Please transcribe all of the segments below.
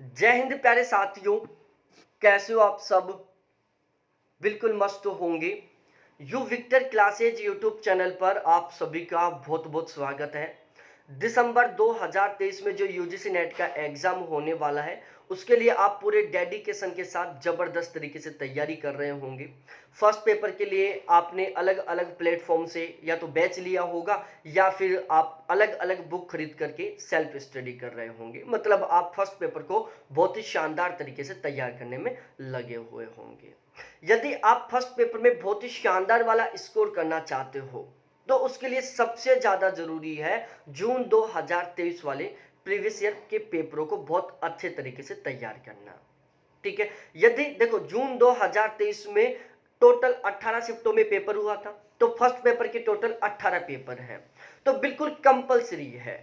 जय हिंद प्यारे साथियों। कैसे हो आप सब? बिल्कुल मस्त होंगे। U Victor classes YouTube channel पर आप सभी का बहुत बहुत स्वागत है। दिसंबर 2023 में जो यूजीसी नेट का एग्जाम होने वाला है, उसके लिए आप पूरे डेडिकेशन के साथ जबरदस्त तरीके से तैयारी कर रहे होंगे। फर्स्ट पेपर के लिए आपने अलग अलग प्लेटफॉर्म से या तो बैच लिया होगा या फिर आप अलग अलग बुक खरीद करके सेल्फ स्टडी कर रहे होंगे। मतलब आप फर्स्ट पेपर को बहुत ही शानदार तरीके से तैयार करने में लगे हुए होंगे। यदि आप फर्स्ट पेपर में बहुत ही शानदार वाला स्कोर करना चाहते हो, तो उसके लिए सबसे ज्यादा जरूरी है जून 2023 वाले प्रीवियस ईयर के पेपरों को बहुत अच्छे तरीके से तैयार करना। ठीक है। यदि देखो जून 2023 में टोटल 18 शिफ्टों में पेपर हुआ था, तो फर्स्ट पेपर के टोटल 18 पेपर हैं। तो बिल्कुल कंपलसरी है।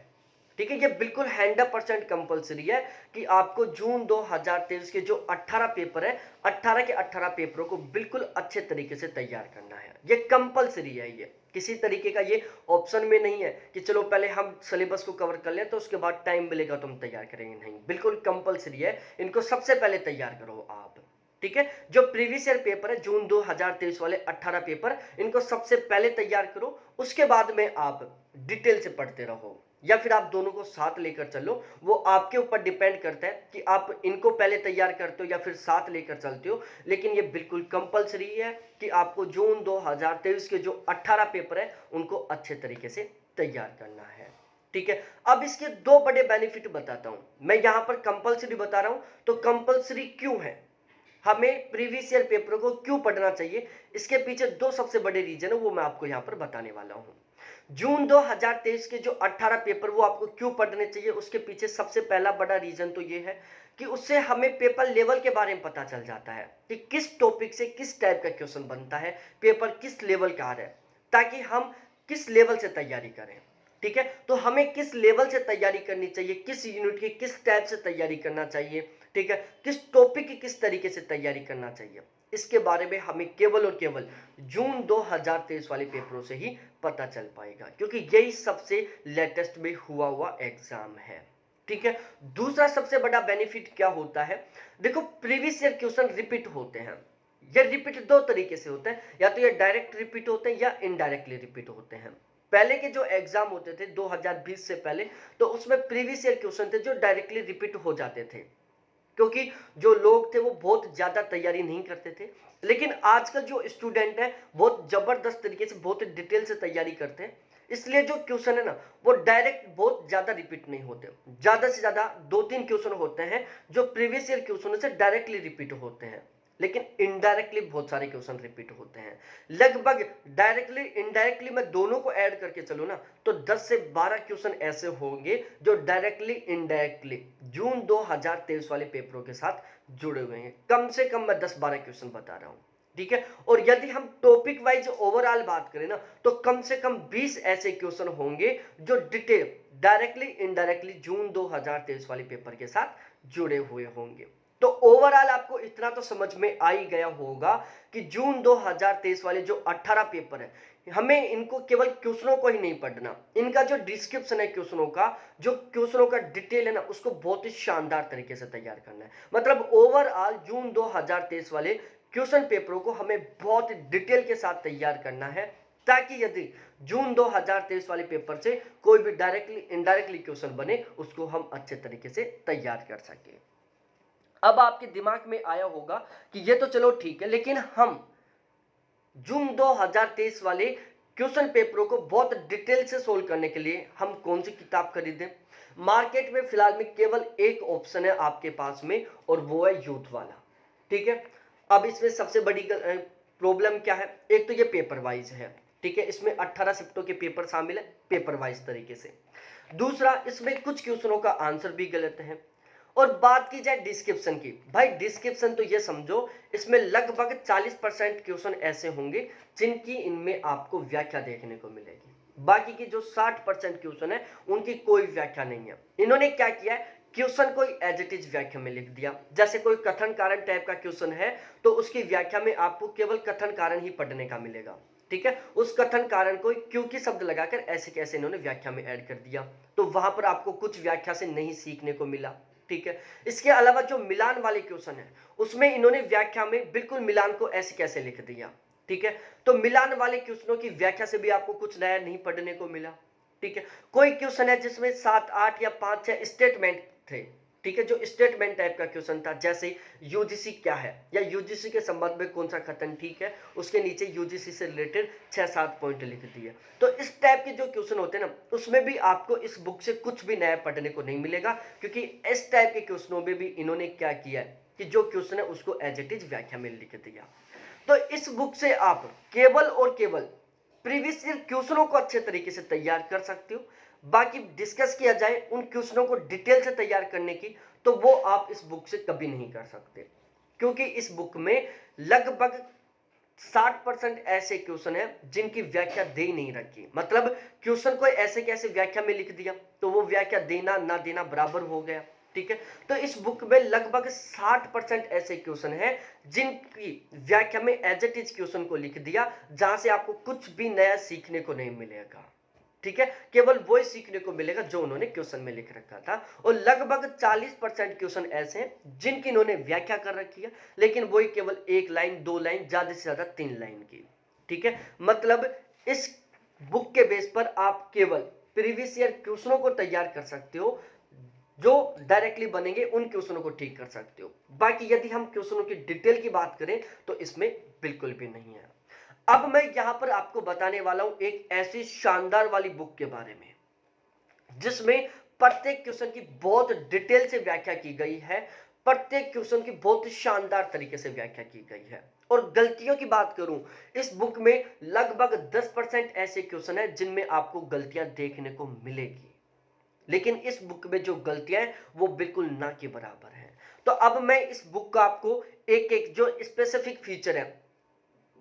ठीक है, ये बिल्कुल 100% कंपलसरी है कि आपको जून 2023 के जो 18 पेपर है, 18 के 18 पेपरों को बिल्कुल अच्छे तरीके से तैयार करना है। ये कंपलसरी है। ये किसी तरीके का ये ऑप्शन में नहीं है कि चलो पहले हम सिलेबस को कवर कर लें तो उसके बाद टाइम मिलेगा तो हम तैयार करेंगे। नहीं, बिल्कुल कंपलसरी है। इनको सबसे पहले तैयार करो आप। ठीक है, जो प्रीवियस ईयर पेपर है जून 2023 वाले 18 पेपर, इनको सबसे पहले तैयार करो। उसके बाद में आप डिटेल से पढ़ते रहो या फिर आप दोनों को साथ लेकर चलो। वो आपके ऊपर डिपेंड करता है कि आप इनको पहले तैयार करते हो या फिर साथ लेकर चलते हो। लेकिन ये बिल्कुल कंपलसरी है कि आपको जून 2023 के जो 18 पेपर है उनको अच्छे तरीके से तैयार करना है। ठीक है, अब इसके दो बड़े बेनिफिट बताता हूं। मैं यहां पर कंपलसरी बता रहा हूं, तो कंपलसरी क्यों है, हमें प्रीवियस ईयर पेपरों को क्यों पढ़ना चाहिए, इसके पीछे दो सबसे बड़े रीजन है, वो मैं आपको यहां पर बताने वाला हूं। जून 2023 के जो 18 पेपर वो आपको क्यों पढ़ने चाहिए, उसके पीछे सबसे पहला बड़ा रीजन तो ये है कि उससे हमें पेपर लेवल के बारे में पता चल जाता है कि किस टॉपिक से किस टाइप का क्वेश्चन बनता है, पेपर किस लेवल का आ रहा है, ताकि हम किस लेवल से तैयारी करें। ठीक है, तो हमें किस लेवल से तैयारी करनी चाहिए, किस यूनिट की किस टाइप से तैयारी करना चाहिए, ठीक है, किस टॉपिक की किस तरीके से तैयारी करना चाहिए, इसके बारे में हमें केवल और केवल जून 2023 वाले पेपरों से ही पता चल पाएगा, क्योंकि यही सबसे लेटेस्ट में हुआ एग्जाम है। ठीक है, दूसरा सबसे बड़ा बेनिफिट क्या होता है, देखो प्रीवियस ईयर क्वेश्चन रिपीट होते हैं। ये रिपीट दो तरीके से होते हैं, या तो ये डायरेक्ट रिपीट होते हैं या इनडायरेक्टली रिपीट होते हैं। पहले के जो एग्जाम होते थे 2020 से पहले, तो उसमें प्रीवियस ईयर क्वेश्चन थे जो डायरेक्टली रिपीट हो जाते थे, क्योंकि जो लोग थे वो बहुत ज्यादा तैयारी नहीं करते थे। लेकिन आजकल जो स्टूडेंट है बहुत जबरदस्त तरीके से बहुत डिटेल से तैयारी करते हैं, इसलिए जो क्वेश्चन है ना वो डायरेक्ट बहुत ज्यादा रिपीट नहीं होते। ज्यादा से ज्यादा दो तीन क्वेश्चन होते हैं जो प्रीवियस ईयर क्वेश्चन से डायरेक्टली रिपीट होते हैं, लेकिन इनडायरेक्टली बहुत सारे क्वेश्चन रिपीट होते हैं। लगभग डायरेक्टली इनडायरेक्टली मैं दोनों को ऐड करके चलूं ना, तो 10 से 12 क्वेश्चन ऐसे होंगे जो डायरेक्टली इनडायरेक्टली जून 2023 वाले पेपरों के साथ जुड़े हुए हैं। कम से कम मैं 10-12 क्वेश्चन बता रहा हूं। ठीक है, और यदि हम टॉपिक वाइज ओवरऑल बात करें ना, तो कम से कम 20 ऐसे क्वेश्चन होंगे जो डिटेल डायरेक्टली इनडायरेक्टली जून 2023 वाले पेपर के साथ जुड़े हुए होंगे। तो ओवरऑल आपको इतना तो समझ में आ ही गया होगा कि जून 2023 वाले जो 18 पेपर है, हमें इनको केवल क्वेश्चनों को ही नहीं पढ़ना, इनका जो डिस्क्रिप्शन है क्वेश्चनों का, जो क्वेश्चनों का डिटेल है ना, उसको बहुत ही शानदार तरीके से तैयार करना है। मतलब ओवरऑल जून 2023 वाले क्वेश्चन पेपरों को हमें बहुत डिटेल के साथ तैयार करना है, ताकि यदि जून 2023 वाले पेपर से कोई भी डायरेक्टली इनडायरेक्टली क्वेश्चन बने, उसको हम अच्छे तरीके से तैयार कर सके। अब आपके दिमाग में आया होगा कि ये तो चलो ठीक है, लेकिन हम जून 2023 वाले क्वेश्चन पेपरों को बहुत डिटेल से सोल्व करने के लिए हम कौन सी किताब खरीदें? मार्केट में फिलहाल में केवल एक ऑप्शन है आपके पास में, और वो है यूथ वाला। ठीक है, अब इसमें सबसे बड़ी प्रॉब्लम क्या है, एक तो ये पेपर वाइज है। ठीक है, इसमें 18 शिफ्टों के पेपर शामिल है पेपर वाइज तरीके से। दूसरा, इसमें कुछ क्वेश्चनों का आंसर भी गलत है। और बात की जाए डिस्क्रिप्शन की, भाई डिस्क्रिप्शन तो ये समझो इसमें लगभग 40% क्वेश्चन ऐसे होंगे जिनकी इनमें आपको व्याख्या देखने को मिलेगी। बाकी की जो 60% क्वेश्चन है उनकी कोई व्याख्या नहीं है। इन्होंने क्या किया है, क्वेश्चन कोई एज इट इज व्याख्या में लिख दिया। जैसे कोई कथन कारण टाइप का क्वेश्चन है, तो उसकी व्याख्या में आपको केवल कथन कारण ही पढ़ने का मिलेगा। ठीक है, उस कथन कारण को क्योंकि शब्द लगाकर ऐसे कैसे इन्होंने व्याख्या में ऐड कर दिया, तो वहां पर आपको कुछ व्याख्या से नहीं सीखने को मिला। ठीक है। इसके अलावा जो मिलान वाले क्वेश्चन है उसमें इन्होंने व्याख्या में बिल्कुल मिलान को ऐसे कैसे लिख दिया, ठीक है। तो मिलान वाले क्वेश्चनों की व्याख्या से भी आपको कुछ नया नहीं पढ़ने को मिला, ठीक है। कोई क्वेश्चन है जिसमें 7, 8 या 5, 6 स्टेटमेंट थे, ठीक है, जो स्टेटमेंट टाइप का क्वेश्चन था, जैसे यूजीसी क्या है या यूजीसी के संबंध में कौन सा कथन ठीक है, उसके नीचे यूजीसी से रिलेटेड 6-7 पॉइंट लिख दिए। तो इस टाइप के जो क्वेश्चन होते हैं ना, उसमें भी आपको इस बुक से कुछ भी नया पढ़ने को नहीं मिलेगा, क्योंकि इस टाइप के क्वेश्चनों में भी इन्होंने क्या किया है कि जो क्वेश्चन है उसको एज इट इज व्याख्या में लिख दिया। तो इस बुक से आप केवल और केवल प्रीवियस ईयर क्वेश्चनों को अच्छे तरीके से तैयार कर सकते हो। बाकी डिस्कस किया जाए उन क्वेश्चनों को डिटेल से तैयार करने की, तो वो आप इस बुक से कभी नहीं कर सकते, क्योंकि इस बुक में लगभग 60% ऐसे क्वेश्चन है जिनकी व्याख्या दे ही नहीं रखी। मतलब क्वेश्चन को ऐसे कैसे व्याख्या में लिख दिया, तो वो व्याख्या देना ना देना बराबर हो गया, ठीक है। तो इस बुक में लगभग 60% ऐसे क्वेश्चन है जिनकी व्याख्या में एज इट इज क्वेश्चन को लिख दिया, जहां से आपको कुछ भी नया सीखने को नहीं मिलेगा, ठीक है। केवल वही सीखने को मिलेगा जो उन्होंने क्वेश्चन में लिख रखा था। और लगभग 40% क्वेश्चन ऐसे हैं जिनकी इन्होंने व्याख्या कर रखी है, लेकिन वही केवल 1 लाइन 2 लाइन ज्यादा से ज्यादा 3 लाइन की, ठीक है। मतलब इस बुक के बेस पर आप केवल प्रीवियस ईयर क्वेश्चनों को तैयार कर सकते हो, जो डायरेक्टली बनेंगे उन क्वेश्चनों को ठीक कर सकते हो। बाकी यदि हम क्वेश्चनों की डिटेल की बात करें तो इसमें बिल्कुल भी नहीं है। अब मैं यहां पर आपको बताने वाला हूं एक ऐसी शानदार वाली बुक के बारे में जिसमें प्रत्येक क्वेश्चन की बहुत डिटेल से व्याख्या की गई है, प्रत्येक क्वेश्चन की बहुत शानदार तरीके से व्याख्या की गई है। और गलतियों की बात करूं, इस बुक में लगभग 10% ऐसे क्वेश्चन है जिनमें आपको गलतियां देखने को मिलेगी, लेकिन इस बुक में जो गलतियां हैं वो बिल्कुल ना के बराबर हैं। तो अब मैं इस बुक का आपको एक एक जो स्पेसिफिक फीचर है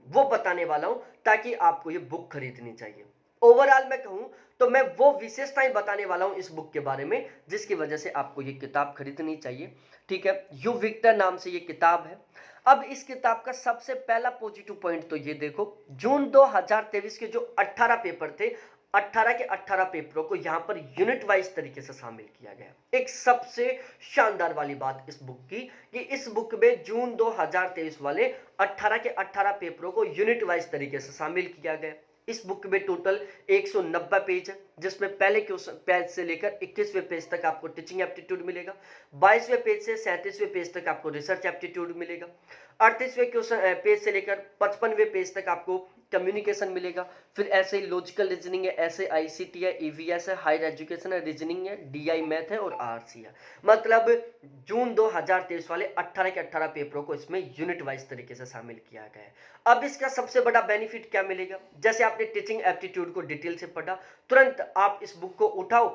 वो बताने वाला हूं, ताकि आपको ये बुक खरीदनी चाहिए। ओवरऑल मैं कहूं तो मैं वो विशेषताएं बताने वाला हूं इस बुक के बारे में जिसकी वजह से आपको ये किताब खरीदनी चाहिए, ठीक है। यू विक्टर नाम से ये किताब है। अब इस किताब का सबसे पहला पॉजिटिव पॉइंट तो ये देखो, जून 2023 के जो 18 पेपर थे, 18 के 18 पेपरों को यहां पर यूनिट वाइज तरीके से शामिल किया गया। एक सबसे शानदार वाली बात इस बुक की कि इस बुक में जून 2023 वाले 18 के 18 पेपरों को यूनिट वाइज तरीके से शामिल किया गया। इस बुक में टोटल 190 पेज है, जिसमें पहले पेज से लेकर 21वें पेज तक आपको टीचिंग एप्टीट्यूड मिलेगा, 22वें पेज से 37वें पेज तक आपको रिसर्च एप्टीट्यूड मिलेगा, 38वें क्वेश्चन पेज से लेकर 55वें पेज तक आपको कम्युनिकेशन मिलेगा। फिर ऐसे ही लॉजिकल रीजनिंग है, ऐसे आईसीटी है, ईवीएस है, हायर एजुकेशन है, रीजनिंग है, डीआई मैथ है और आरसी है। मतलब जून 2023 वाले 18 के 18 पेपरों को इसमें यूनिट वाइज तरीके से शामिल किया गया है। अब इसका सबसे बड़ा बेनिफिट क्या मिलेगा, जैसे आपने टीचिंग एप्टीट्यूड को डिटेल से पढ़ा, तुरंत आप इस बुक को उठाओ,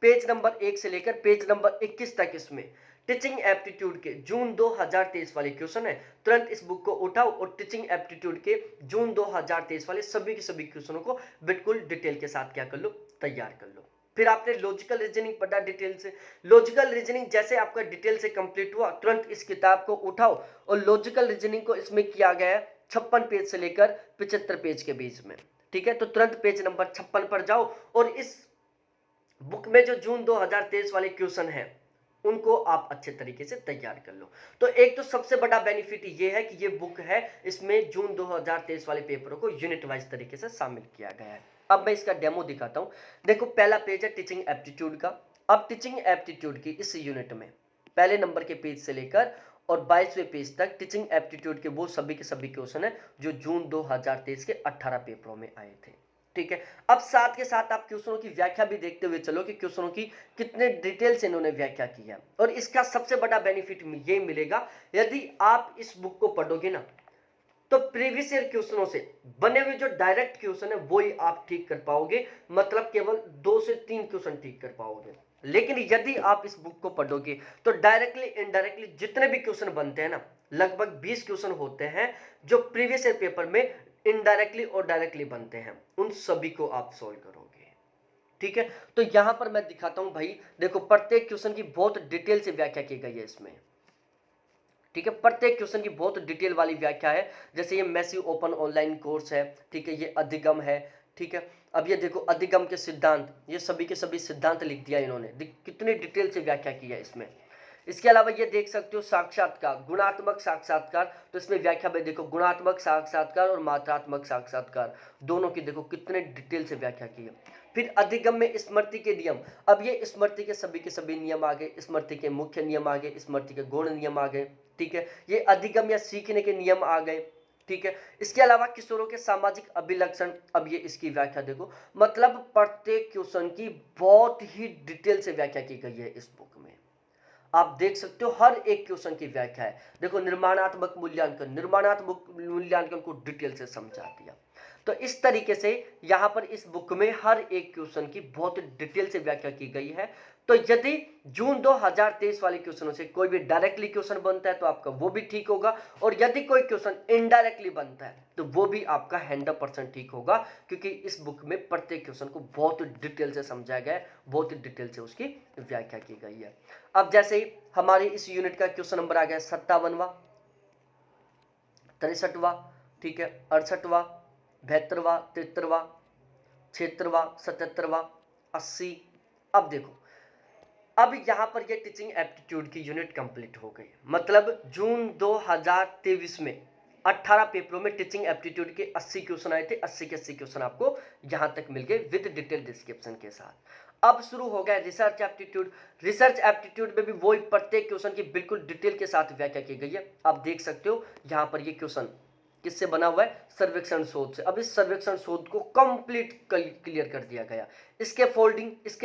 पेज नंबर 1 से लेकर पेज नंबर 21 तक इसमें टीचिंग एप्टीट्यूड के जून 2023 वाले क्वेश्चन है। तुरंत इस बुक को उठाओ और टीचिंग एप्टीट्यूड के जून 2023 वाले सभी के सभी क्वेश्चनों को बिल्कुल डिटेल के साथ क्या कर लो, तैयार कर लो। फिर आपने लॉजिकल रीजनिंग पढ़ा डिटेल से, लॉजिकल रीजनिंग जैसे आपका डिटेल से कंप्लीट हुआ, तुरंत इस किताब को उठाओ और लॉजिकल रीजनिंग को इसमें किया गया है 56 पेज से लेकर 75 पेज के बीच में, ठीक है। तो तुरंत पेज नंबर 56 पर जाओ और इस बुक में जो जून 2023 वाले क्वेश्चन है उनको आप अच्छे तरीके से तैयार कर लो। तो एक तो सबसे बड़ा बेनिफिट ये है कि ये बुक है, इसमें जून 2023 वाले पेपरों को यूनिट वाइज तरीके से शामिल किया गया है। अब मैं इसका डेमो दिखाता हूं। देखो, पहला पेज है टीचिंग एप्टीट्यूड का। अब टीचिंग एप्टीट्यूड की इस यूनिट में पहले नंबर के पेज से लेकर और 22वें पेज तक टीचिंग एप्टीट्यूड के वो सभी के सभी क्वेश्चन है जो जून 2023 के 18 पेपरों में आए थे, ठीक है। अब साथ के साथ आप क्वेश्चनों की व्याख्या भी देखते हुए चलो कि क्वेश्चनों की कितने डिटेल से इन्होंने व्याख्या की है। और इसका सबसे बड़ा बेनिफिट ये मिलेगा, यदि आप इस बुक को पढ़ोगे ना, तो प्रीवियस ईयर क्वेश्चनों से बने हुए जो डायरेक्ट क्वेश्चन है वो ही आप ठीक कर पाओगे, मतलब केवल 2 से 3 क्वेश्चन ठीक कर पाओगे। लेकिन यदि आप इस बुक को पढ़ोगे तो डायरेक्टली इनडायरेक्टली जितने भी क्वेश्चन बनते हैं ना, लगभग 20 क्वेश्चन होते हैं जो प्रीवियस ईयर पेपर में इनडायरेक्टली और डायरेक्टली बनते हैं, उन सभी को आप सोल्व करोगे, ठीक है। तो यहां पर मैं दिखाता हूं भाई, देखो प्रत्येक क्वेश्चन की बहुत डिटेल से व्याख्या की गई है इसमें, ठीक है। प्रत्येक क्वेश्चन की बहुत डिटेल वाली व्याख्या है। जैसे ये मैसिव ओपन ऑनलाइन कोर्स है, ठीक है, ये अधिगम है, ठीक है। अब ये देखो अधिगम के सिद्धांत, ये सभी के सभी सिद्धांत लिख दिया इन्होंने, कितनी डिटेल से व्याख्या की है इसमें। इसके अलावा ये देख सकते हो साक्षात्कार, गुणात्मक साक्षात्कार, तो इसमें व्याख्या में देखो गुणात्मक साक्षात्कार और मात्रात्मक साक्षात्कार दोनों की देखो कितने डिटेल से व्याख्या की है। फिर अधिगम में स्मृति के नियम, अब ये स्मृति के सभी नियम आ गए, स्मृति के मुख्य नियम आ गए, स्मृति के गौण नियम आ गए, ठीक है, ये अधिगम या सीखने के नियम आ गए, ठीक है। इसके अलावा किशोरों के सामाजिक अभिलक्षण, अब ये इसकी व्याख्या देखो, मतलब प्रत्येक क्वेश्चन की बहुत ही डिटेल से व्याख्या की गई है इस बुक में। आप देख सकते हो हर एक क्वेश्चन की व्याख्या है। देखो निर्माणात्मक मूल्यांकन को डिटेल से समझा दिया। तो इस तरीके से यहां पर इस बुक में हर एक क्वेश्चन की बहुत डिटेल से व्याख्या की गई है। तो यदि जून 2023 वाले क्वेश्चनों से कोई भी डायरेक्टली क्वेश्चन बनता है तो आपका वो भी ठीक होगा, और यदि कोई क्वेश्चन इनडायरेक्टली बनता है तो वो भी आपका 100% ठीक होगा, क्योंकि इस बुक में प्रत्येक क्वेश्चन को बहुत डिटेल से समझाया गया है, बहुत डिटेल से उसकी व्याख्या की गई है। अब जैसे ही हमारे इस यूनिट का क्वेश्चन नंबर आ गया 57वां, 63वां, ठीक है, 68वां, 72वां, 73वां, 76वां, 77वां, 80। अब देखो, अब यहां पर ये टीचिंग एप्टीट्यूड की यूनिट कंप्लीट हो गई। मतलब जून 2023 में 18 पेपरों में टीचिंग एप्टीट्यूड के 80 क्वेश्चन आए थे, 80 के 80 क्वेश्चन आपको यहां तक मिल गए विद डिटेल डिस्क्रिप्शन के साथ। अब शुरू हो गया रिसर्च एप्टीट्यूड। रिसर्च एप्टीट्यूड में भी वही प्रत्येक क्वेश्चन की बिल्कुल डिटेल के साथ व्याख्या की गई है। आप देख सकते हो यहां पर ये क्वेश्चन किससे बना हुआ है, सर्वेक्षण शोध से। अब इस सर्वेक्षण शोध को कंप्लीट क्लियर कर दिया गया। इसके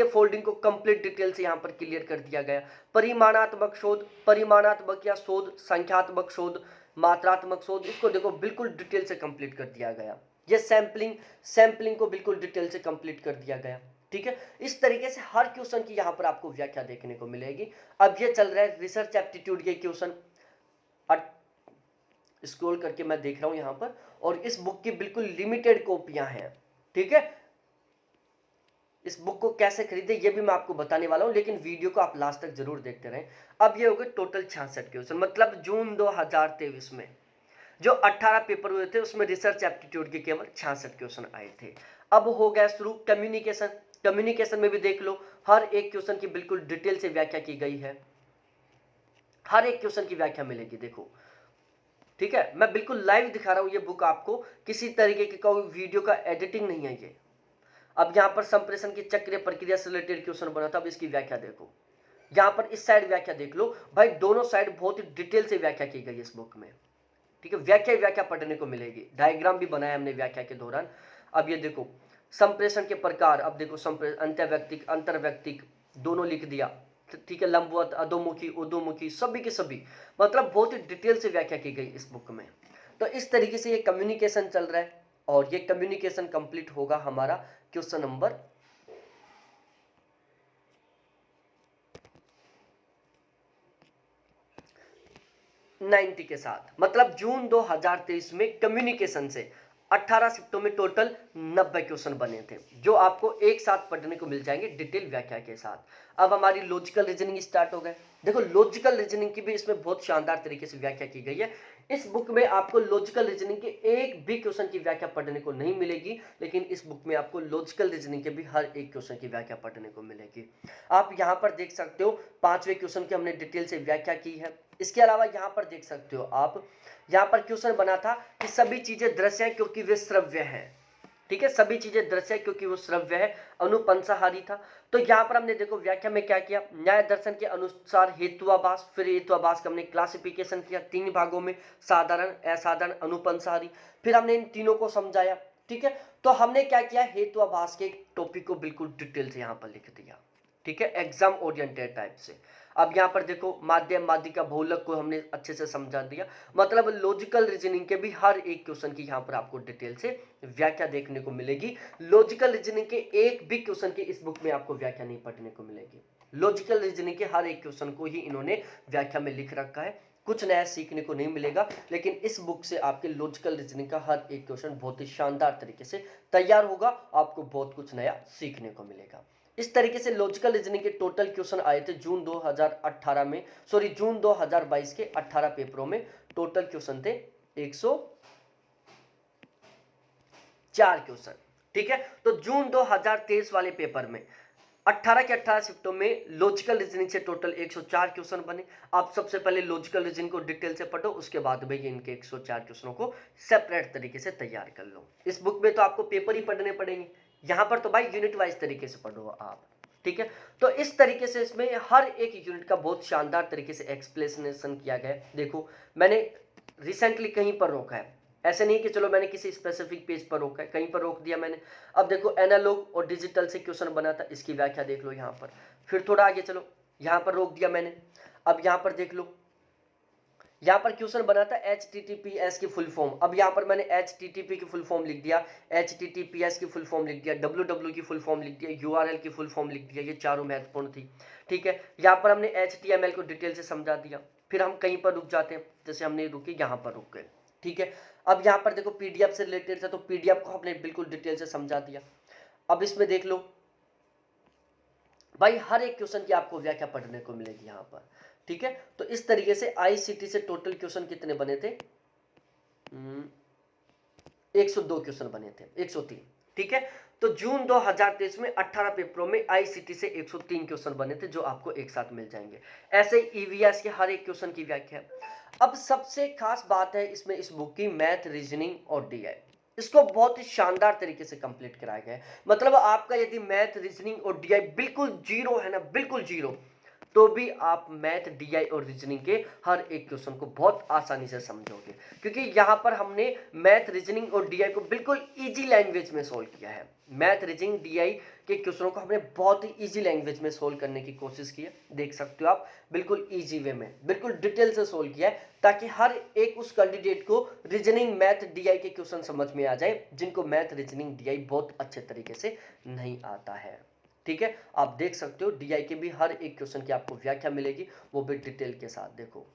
फोल्डिंग को कंप्लीट डिटेल से यहां पर क्लियर कर दिया गया। परिमाणात्मक शोध, परिमाणात्मक या शोध, संख्यात्मक शोध, मात्रात्मक शोध, इसको देखो बिल्कुल डिटेल से कंप्लीट कर दिया गया। ये सैंपलिंग को बिल्कुल डिटेल से कंप्लीट कर दिया गया, ठीक है। इस तरीके से हर क्वेश्चन की यहां पर आपको व्याख्या देखने को मिलेगी। अब ये चल रहा है रिसर्च एप्टीट्यूड के क्वेश्चन, स्क्रॉल करके मैं देख रहा हूं यहां पर, और इस बुक की बिल्कुल लिमिटेड कॉपियां हैं, ठीक है। इस बुक को कैसे खरीदे ये भी मैं आपको बताने वाला हूं, लेकिन वीडियो को आप लास्ट तक जरूर देखते रहें। अब ये हो गए टोटल 66 क्वेश्चन। मतलब जून 2023 में जो 18 पेपर हुए थे उसमें रिसर्च एप्टीट्यूड के केवल 66 क्वेश्चन आए थे। अब हो गया शुरू कम्युनिकेशन में भी देख लो, हर एक क्वेश्चन की बिल्कुल डिटेल से व्याख्या की गई है। हर एक क्वेश्चन की व्याख्या मिलेगी, देखो, ठीक है। मैं बिल्कुल लाइव दिखा रहा हूं ये बुक आपको, किसी तरीके की कोई वीडियो का एडिटिंग नहीं है ये। अब यहां पर संप्रेषण की चक्रीय प्रक्रिया से रिलेटेड क्वेश्चन बना था, अब इसकी व्याख्या देखो। यहां पर इस साइड व्याख्या देख लो भाई, दोनों साइड बहुत ही डिटेल से व्याख्या की गई इस बुक में, ठीक है। व्याख्या पढ़ने को मिलेगी, डायग्राम भी बनाया हमने व्याख्या के दौरान। अब ये देखो संप्रेषण के प्रकार, अब देखो अंतर्वैयक्तिक अंतर्वैयक्तिक दोनों लिख दिया, ठीक है। लंबवत, अधोमुखी, ऊर्ध्वमुखी, सभी के सभी, मतलब बहुत ही डिटेल से व्याख्या की गई इस बुक में। तो इस तरीके से ये कम्युनिकेशन चल रहा है, और ये कम्युनिकेशन कंप्लीट होगा हमारा क्वेश्चन नंबर 90 के साथ। मतलब जून 2023 में कम्युनिकेशन से 18 शिफ्टों में टोटल 90 क्वेश्चन बने थे, जो आपको एक साथ पढ़ने को मिल जाएंगे डिटेल व्याख्या के साथ। अब हमारी लॉजिकल रीजनिंग स्टार्ट हो गए। देखो लॉजिकल रीजनिंग की भी इसमें बहुत शानदार तरीके से व्याख्या की गई है। इस बुक में आपको लॉजिकल रीजनिंग के एक भी क्वेश्चन की व्याख्या पढ़ने को नहीं मिलेगी, लेकिन इस बुक में आपको लॉजिकल रीजनिंग के भी हर एक क्वेश्चन की व्याख्या पढ़ने को मिलेगी। आप यहां पर देख सकते हो 5वें क्वेश्चन की हमने डिटेल से व्याख्या की है। इसके अलावा यहां पर देख सकते हो आप, यहां पर क्वेश्चन बना था कि सभी चीजें दृश्य हैं क्योंकि वे श्रव्य हैं, ठीक है। सभी चीजें दृश्य है क्योंकि वो श्रव्य है, अनुपंसाहारी था। तो यहां पर हमने देखो व्याख्या में क्या किया, न्याय दर्शन के अनुसार हेतुआभास, फिर हेतुआभास का हमने क्लासिफिकेशन किया 3 भागों में, साधारण, असाधारण, अनुपंसाहारी। फिर हमने इन तीनों को समझाया, ठीक है। तो हमने क्या किया, हेतुआभास के टॉपिक को बिल्कुल डिटेल से यहां पर लिख दिया, ठीक है, एग्जाम ओरिएंटेड टाइप से। अब यहां पर देखो माध्यम माध्यिका बहुलक को हमने अच्छे से समझा दिया। मतलब लॉजिकल रीजनिंग के भी हर एक क्वेश्चन की यहां पर आपको डिटेल से व्याख्या देखने को मिलेगी। लॉजिकल रीजनिंग के एक भी क्वेश्चन की इस बुक में आपको व्याख्या नहीं पढ़ने को मिलेगी। लॉजिकल रीजनिंग के हर एक क्वेश्चन को ही इन्होंने व्याख्या में लिख रखा है, कुछ नया सीखने को नहीं मिलेगा। लेकिन इस बुक से आपके लॉजिकल रीजनिंग का हर एक क्वेश्चन बहुत ही शानदार तरीके से तैयार होगा, आपको बहुत कुछ नया सीखने को मिलेगा। इस तरीके से लॉजिकल रीजनिंग के टोटल क्वेश्चन आए थे जून 2022 के 18 पेपरों में। टोटल क्वेश्चन थे 104 क्वेश्चन, ठीक है। तो जून 2023 वाले पेपर में 18 के 18 शिफ्टों में लॉजिकल रीजनिंग से टोटल 104 क्वेश्चन बने। आप सबसे पहले लॉजिकल रीजनिंग को डिटेल से पढ़ो, उसके बाद में इनके 104 क्वेश्चनों को सेपरेट तरीके से तैयार कर लो। इस बुक में तो आपको पेपर ही पढ़ने पड़ेंगे, यहाँ पर तो भाई यूनिट वाइज तरीके से पढ़ो आप, ठीक है। तो इस तरीके से इसमें हर एक यूनिट का बहुत शानदार तरीके से एक्सप्लेनेशन किया गया है। देखो मैंने रिसेंटली कहीं पर रोका है, ऐसे नहीं कि चलो मैंने किसी स्पेसिफिक पेज पर रोका है, कहीं पर रोक दिया मैंने। अब देखो एनालॉग और डिजिटल से क्वेश्चन बना था, इसकी व्याख्या देख लो यहाँ पर। फिर थोड़ा आगे चलो, यहाँ पर रोक दिया मैंने। अब यहाँ पर देख लो, यहाँ पर क्वेश्चन बना था HTTPS की फुल फॉर्म। अब यहाँ पर मैंने HTTP की फुल फॉर्म लिख दिया, HTTPS की फुल फॉर्म लिख दिया, WW की फुल फॉर्म लिख दिया, URL की फुल फॉर्म लिख दिया। ये चारों महत्वपूर्ण थी, ठीक है। यहाँ पर हमने HTML को डिटेल से समझा दिया। फिर हम कहीं पर रुक जाते हैं, जैसे हमने रुके यहाँ पर रुक गए, ठीक है। अब यहाँ पर देखो PDF से रिलेटेड था, तो PDF को हमने बिल्कुल डिटेल से समझा दिया। अब इसमें देख लो भाई, हर एक क्वेश्चन की आपको व्याख्या पढ़ने को मिलेगी यहाँ पर, ठीक है। तो इस तरीके से ICT से टोटल क्वेश्चन कितने बने थे? 102 क्वेश्चन बने थे, 103, ठीक है। तो जून 2023 में 18 पेपरों में ICT से 103 क्वेश्चन बने थे, जो आपको एक साथ मिल जाएंगे। ऐसे EVS के हर एक क्वेश्चन की व्याख्या। अब सबसे खास बात है इसमें इस बुक की मैथ, रीजनिंग और DI, इसको बहुत ही शानदार तरीके से कंप्लीट कराया गया है। मतलब आपका यदि मैथ, रीजनिंग और DI बिल्कुल जीरो है ना, बिल्कुल जीरो, तो भी आप मैथ, DI और रीजनिंग के हर एक क्वेश्चन को बहुत आसानी से समझोगे, क्योंकि यहाँ पर हमने मैथ, रीजनिंग और DI को बिल्कुल इजी लैंग्वेज में सोल्व किया है। मैथ, रीजनिंग, DI के क्वेश्चनों को हमने बहुत ही इजी लैंग्वेज में सोल्व करने की कोशिश की है। देख सकते हो आप, बिल्कुल इजी वे में, बिल्कुल डिटेल से सोल्व किया है, ताकि हर एक उस कैंडिडेट को रीजनिंग, मैथ, DI के क्वेश्चन समझ में आ जाए, जिनको मैथ, रीजनिंग, DI बहुत अच्छे तरीके से नहीं आता है, ठीक है। आप देख सकते हो DI के भी हर एक क्वेश्चन की आपको व्याख्या मिलेगी, वो भी डिटेल के साथ। देखो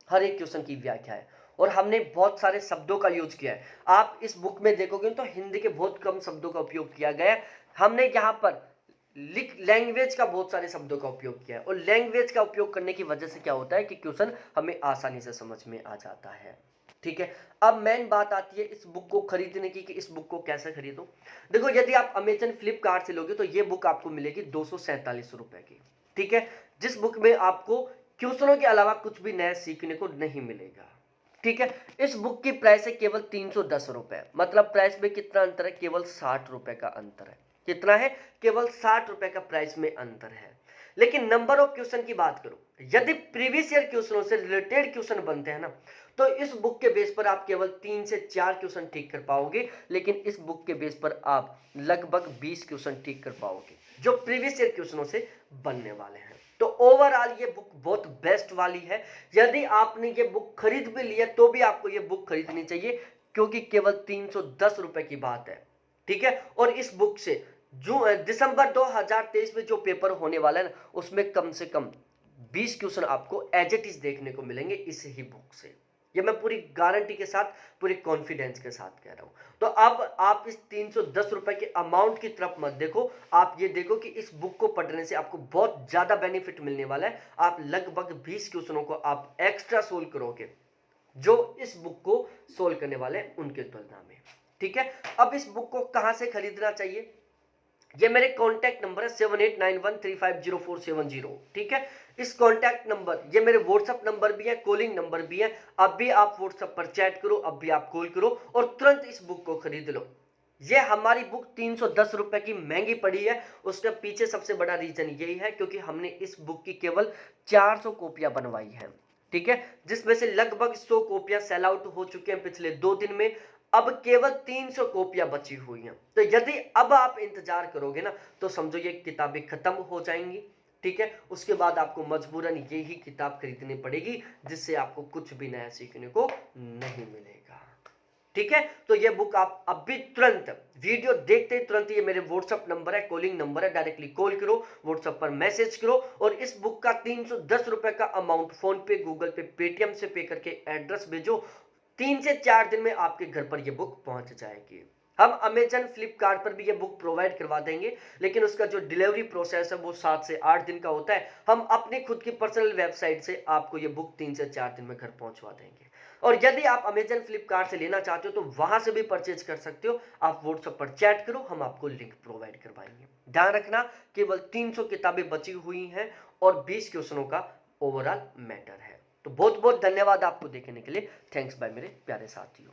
हर एक क्वेश्चन की व्याख्या है, और हमने बहुत सारे शब्दों का यूज किया है। आप इस बुक में देखोगे तो हिंदी के बहुत कम शब्दों का उपयोग किया गया है। हमने यहाँ पर लैंग्वेज का बहुत सारे शब्दों का उपयोग किया है, और लैंग्वेज का उपयोग करने की वजह से क्या होता है कि क्वेश्चन हमें आसानी से समझ में आ जाता है, ठीक है। अब मेन बात आती है इस बुक को खरीदने की, कि इस बुक को कैसे खरीदो। देखो यदि आप अमेजन, फ्लिपकार्ट से लोगे तो ये बुक आपको मिलेगी 247 रुपए की, ठीक है। जिस बुक में आपको क्वेश्चनों के अलावा कुछ भी नया सीखने को नहीं मिलेगा, ठीक है। इस बुक की प्राइस है केवल 310 रुपए, मतलब प्राइस में कितना अंतर है? केवल 60 रुपए का अंतर है। कितना है? केवल 60 रुपए का प्राइस में अंतर है। लेकिन नंबर ऑफ क्वेश्चन की बात करो, यदि प्रीवियस ईयर क्वेश्चनों से रिलेटेड क्वेश्चन बनते हैं ना, तो इस बुक के बेस पर आप केवल 3 से 4 क्वेश्चन ठीक कर पाओगे, लेकिन इस बुक के बेस पर आप लगभग 20 क्वेश्चन ठीक कर पाओगे, जो प्रीवियस ईयर क्वेश्चनों से बनने वाले हैं। तो ओवरऑल ये बुक बहुत बेस्ट वाली है। यदि आपने ये बुक खरीद भी लिया तो भी आपको ये बुक खरीदनी चाहिए, क्योंकि केवल 310 रुपए की बात है, ठीक है। और इस बुक से जो दिसंबर 2023 में जो पेपर होने वाला है ना, उसमें कम से कम 20 क्वेश्चन आपको एज इट इज देखने को मिलेंगे इस ही बुक से। ये मैं पूरी गारंटी के साथ, पूरी कॉन्फिडेंस के साथ कह रहा हूं। तो अब आप इस 310 रुपए के अमाउंट की तरफ मत देखो, आप ये देखो कि इस बुक को पढ़ने से आपको बहुत ज्यादा बेनिफिट मिलने वाला है। आप लगभग 20 क्वेश्चनों को आप एक्स्ट्रा सोल्व करोगे, जो इस बुक को सोल्व करने वाले हैं उनके तुलना में, ठीक है। अब इस बुक को कहां से खरीदना चाहिए? ये मेरे कॉन्टैक्ट नंबर है 7891350470, ठीक है। इस कॉन्टैक्ट नंबर, ये मेरे व्हाट्सएप नंबर भी है, कॉलिंग नंबर भी है। अब भी आप व्हाट्सएप पर चैट करो, अब भी आप कॉल करो, और तुरंत इस बुक को खरीद लो। ये हमारी बुक 310 रुपए की महंगी पड़ी है, उसके पीछे सबसे बड़ा रीजन यही है क्योंकि हमने इस बुक की केवल 400 कॉपियां बनवाई है, ठीक है, जिसमें से लगभग 100 कॉपियां सेल आउट हो चुके हैं पिछले 2 दिन में। अब केवल 300 कॉपियां बची हुई हैं। तो यदि अब आप इंतजार करोगे ना, तो समझो ये किताबें खत्म हो जाएंगी, ठीक है। उसके बाद आपको मजबूरन यही किताब खरीदनी पड़ेगी, जिससे आपको कुछ भी नया सीखने को नहीं मिलेगा, ठीक है। तो ये बुक आप अभी तुरंत वीडियो देखते ही तुरंत, ये मेरे व्हाट्सएप नंबर है, कॉलिंग नंबर है, डायरेक्टली कॉल करो, व्हाट्सएप पर मैसेज करो, और इस बुक का 310 रुपए का अमाउंट फोन पे, गूगल पे, पेटीएम से पे करके एड्रेस भेजो। 3 से 4 दिन में आपके घर पर यह बुक पहुंच जाएगी। हम अमेजन, फ्लिपकार्ट पर भी ये बुक प्रोवाइड करवा देंगे, लेकिन उसका जो डिलीवरी प्रोसेस है वो 7 से 8 दिन का होता है। हम अपनी खुद की पर्सनल वेबसाइट से आपको ये बुक 3 से 4 दिन में घर पहुंचवा देंगे। और यदि आप अमेजन फ्लिपकार्ट से लेना चाहते हो तो वहां से भी परचेज कर सकते हो। आप व्हाट्सएप पर चैट करो, हम आपको लिंक प्रोवाइड करवाएंगे। ध्यान रखना केवल 300 किताबें बची हुई हैं और 20 क्वेश्चनों का ओवरऑल मैटर है। तो बहुत बहुत धन्यवाद आपको देखने के लिए। थैंक्स बाय मेरे प्यारे साथियों।